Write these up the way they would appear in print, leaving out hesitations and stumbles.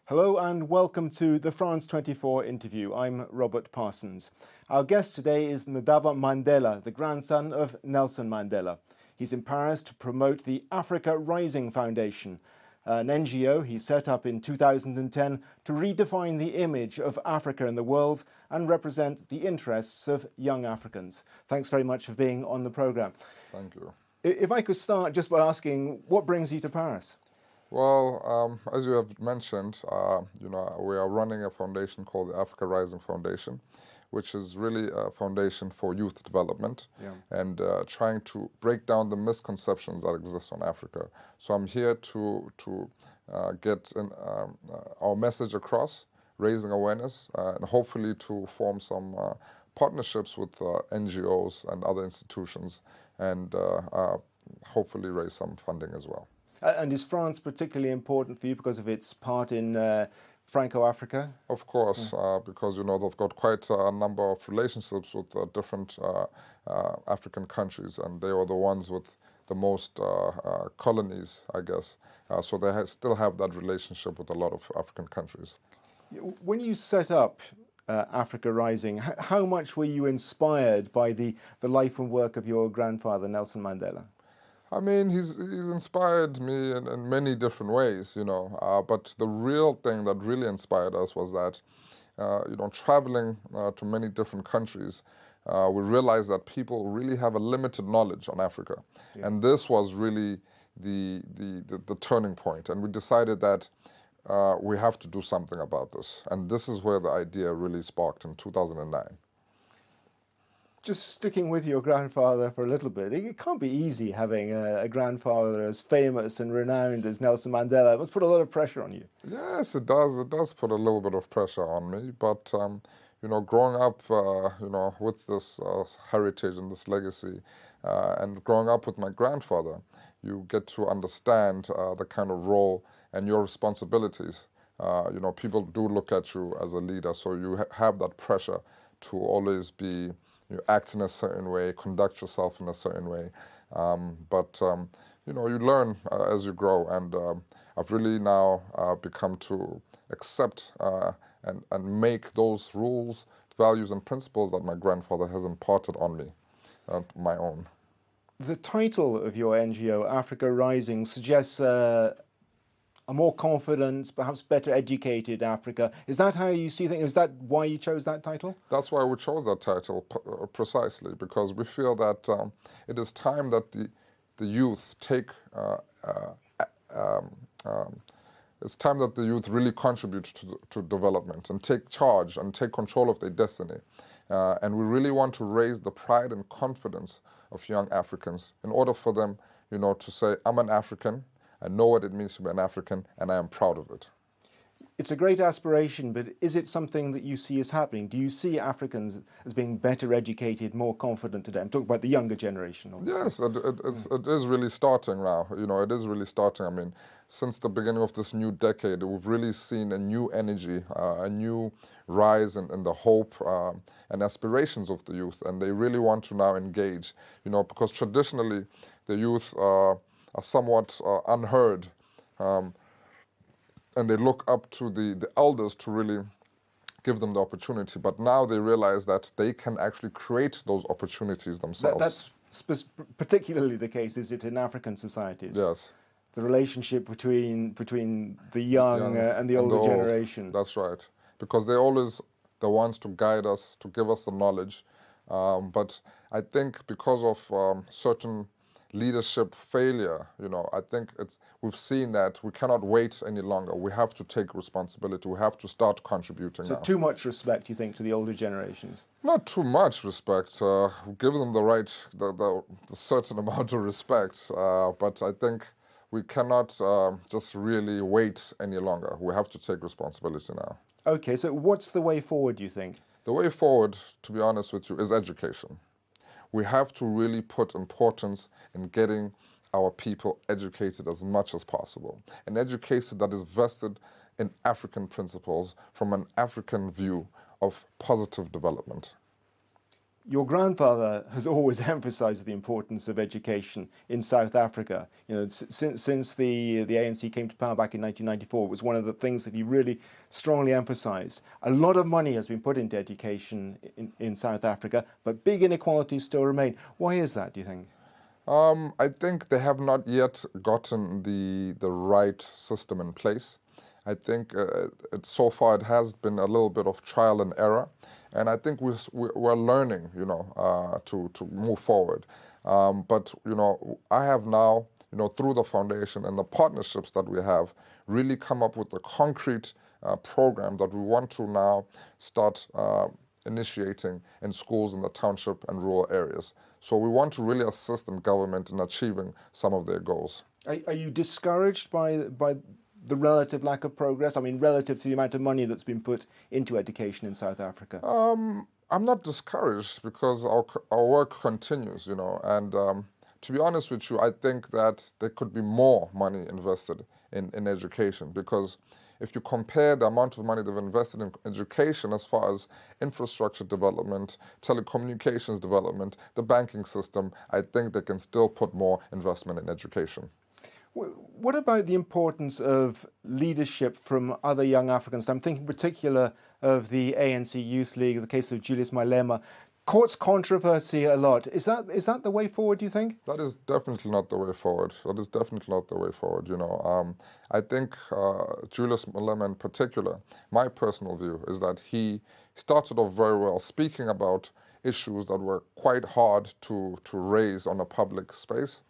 Hello and welcome to the France 24 interview. I'm Robert Parsons. Our guest today is Nelson Mandela, the grandson of Nelson Mandela. He's in Paris to promote the Africa Rising Foundation, an NGO he set up in 2010 to redefine the image of Africa in the world and represent the interests of young Africans. Thanks very much for being on the programme. Thank you. If I could start just by asking, what brings you to Paris? Well, as you have mentioned, we are running a foundation called the Africa Rising Foundation, which is really a foundation for youth development and trying to break down the misconceptions that exist on Africa. So I'm here to get our message across, raising awareness, and hopefully to form some partnerships with NGOs and other institutions, and hopefully raise some funding as well. And is France particularly important for you because of its part in Franco-Africa? Of course, because they've got quite a number of relationships with different African countries, and they are the ones with the most colonies, I guess. So they still have that relationship with a lot of African countries. When you set up Africa Rising, how much were you inspired by the life and work of your grandfather, Nelson Mandela? I mean, he's inspired me in many different ways, but the real thing that really inspired us was that, traveling to many different countries, we realized that people really have a limited knowledge on Africa. Yeah. And this was really the turning point. And we decided that we have to do something about this. And this is where the idea really sparked in 2009. Just sticking with your grandfather for a little bit, it can't be easy having a grandfather as famous and renowned as Nelson Mandela. It must put a lot of pressure on you. Yes, it does. It does put a little bit of pressure on me. But, growing up, with this heritage and this legacy, and growing up with my grandfather, you get to understand the kind of role and your responsibilities. People do look at you as a leader, so you have that pressure to always be... You act in a certain way, conduct yourself in a certain way. But you learn as you grow. And I've really now become to accept and make those rules, values, and principles that my grandfather has imparted on me, my own. The title of your NGO, Africa Rising, suggests a more confident, perhaps better educated Africa. Is that how you see things? Is that why you chose that title? That's why we chose that title, precisely, because we feel that it is time that the youth take... it's time that the youth really contribute to development and take charge and take control of their destiny. And we really want to raise the pride and confidence of young Africans in order for them, to say, I'm an African, I know what it means to be an African, and I am proud of it. It's a great aspiration, but is it something that you see as happening? Do you see Africans as being better educated, more confident today? I'm talking about the younger generation, obviously. Yes, it is really starting now. It is really starting. I mean, since the beginning of this new decade, we've really seen a new energy, a new rise in the hope and aspirations of the youth, and they really want to now engage, because traditionally the youth are somewhat unheard, and they look up to the elders to really give them the opportunity. But now they realize that they can actually create those opportunities themselves. That's particularly the case, is it, in African societies? Yes. The relationship between the young and the older generation. That's right. Because they're always the ones to guide us, to give us the knowledge. But I think because of certain leadership failure, I think we've seen that we cannot wait any longer. We have to take responsibility. We have to start contributing now. So too much respect, you think, to the older generations? Not too much respect. Give them the certain amount of respect. But I think we cannot just really wait any longer. We have to take responsibility now. Okay, so what's the way forward, do you think? The way forward, to be honest with you, is education. We have to really put importance in getting our people educated as much as possible. An education that is vested in African principles from an African view of positive development. Your grandfather has always emphasised the importance of education in South Africa. You know, since the ANC came to power back in 1994, it was one of the things that he really strongly emphasised. A lot of money has been put into education in South Africa, but big inequalities still remain. Why is that, do you think? I think they have not yet gotten the right system in place. I think so far it has been a little bit of trial and error, and I think we're learning, to move forward. But I have now, through the foundation and the partnerships that we have, really come up with a concrete program that we want to now start initiating in schools in the township and rural areas. So we want to really assist in government in achieving some of their goals. Are you discouraged by the relative lack of progress? I mean, relative to the amount of money that's been put into education in South Africa? I'm not discouraged because our work continues, and to be honest with you, I think that there could be more money invested in education, because if you compare the amount of money they've invested in education as far as infrastructure development, telecommunications development, the banking system, I think they can still put more investment in education. What about the importance of leadership from other young Africans? I'm thinking in particular of the ANC Youth League, the case of Julius Malema. Courts controversy a lot. Is that the way forward, do you think? That is definitely not the way forward. That is definitely not the way forward, I think Julius Malema in particular, my personal view is that he started off very well speaking about issues that were quite hard to raise on a public space,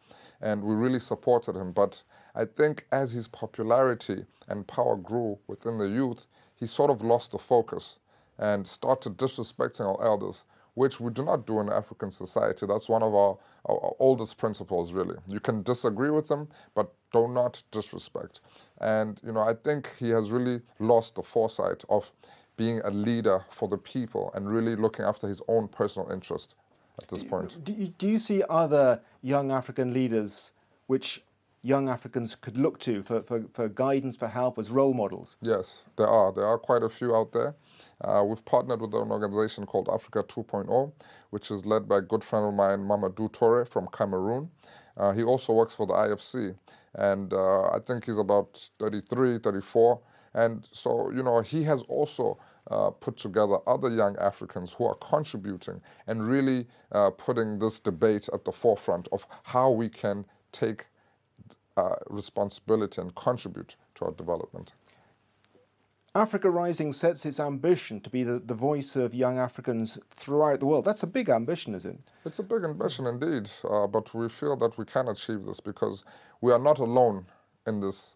and we really supported him. But I think as his popularity and power grew within the youth, he sort of lost the focus and started disrespecting our elders, which we do not do in African society. That's one of our oldest principles, really. You can disagree with them, but do not disrespect. And, I think he has really lost the foresight of being a leader for the people and really looking after his own personal interest at this point. Do you see other young African leaders which young Africans could look to for guidance, for help, as role models? Yes, there are. There are quite a few out there. We've partnered with an organization called Africa 2.0, which is led by a good friend of mine, Mamadou Toure from Cameroon. He also works for the IFC, and I think he's about 33, 34. And so, he has also put together other young Africans who are contributing and really putting this debate at the forefront of how we can take responsibility and contribute to our development. Africa Rising sets its ambition to be the voice of young Africans throughout the world. That's a big ambition, is it? It's a big ambition indeed, but we feel that we can achieve this because we are not alone in this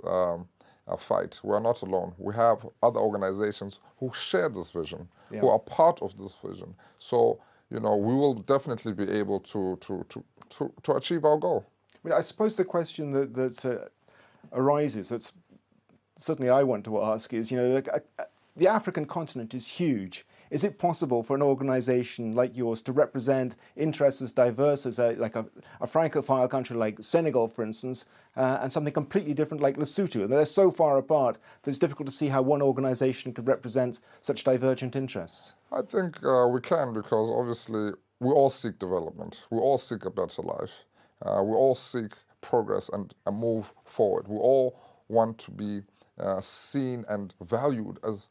fight. We are not alone. We have other organizations who share this vision, who are part of this vision. So, we will definitely be able to achieve our goal. I mean, I suppose the question that arises, that's certainly I want to ask, is, the African continent is huge. Is it possible for an organisation like yours to represent interests as diverse as a Francophone country like Senegal, for instance, and something completely different like Lesotho? And they're so far apart that it's difficult to see how one organisation could represent such divergent interests. I think we can, because obviously we all seek development. We all seek a better life. We all seek progress and a move forward. We all want to be seen and valued as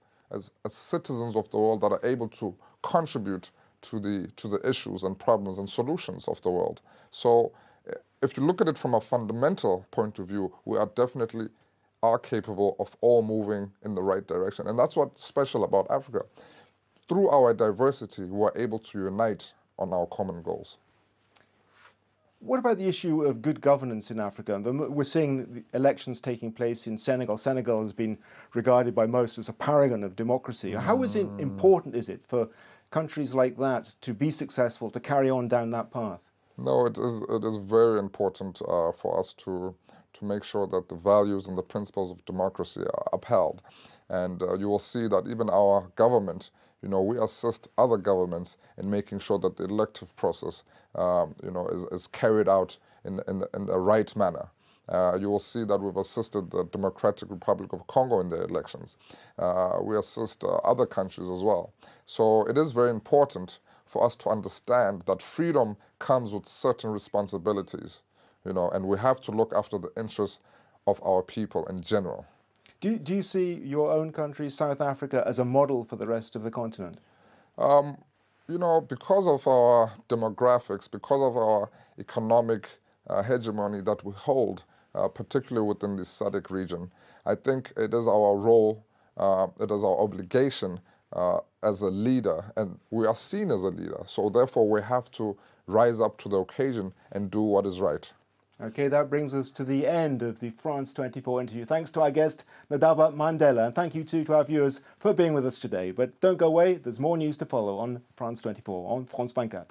citizens of the world that are able to contribute to the issues and problems and solutions of the world. So if you look at it from a fundamental point of view, we are definitely capable of all moving in the right direction. And that's what's special about Africa. Through our diversity, we are able to unite on our common goals. What about the issue of good governance in Africa? We're seeing elections taking place in Senegal. Senegal has been regarded by most as a paragon of democracy. How important is it for countries like that to be successful, to carry on down that path? No, it is very important for us to make sure that the values and the principles of democracy are upheld. And you will see that even our government, we assist other governments in making sure that the elective process, is carried out in the right manner. You will see that we've assisted the Democratic Republic of Congo in their elections. We assist other countries as well. So it is very important for us to understand that freedom comes with certain responsibilities, and we have to look after the interests of our people in general. Do you see your own country, South Africa, as a model for the rest of the continent? Because of our demographics, because of our economic hegemony that we hold, particularly within the SADC region, I think it is our role, it is our obligation as a leader, and we are seen as a leader. So therefore, we have to rise up to the occasion and do what is right. Okay, that brings us to the end of the France 24 interview. Thanks to our guest, Ndaba Mandela, and thank you too to our viewers for being with us today. But don't go away, there's more news to follow on France 24, on France 24.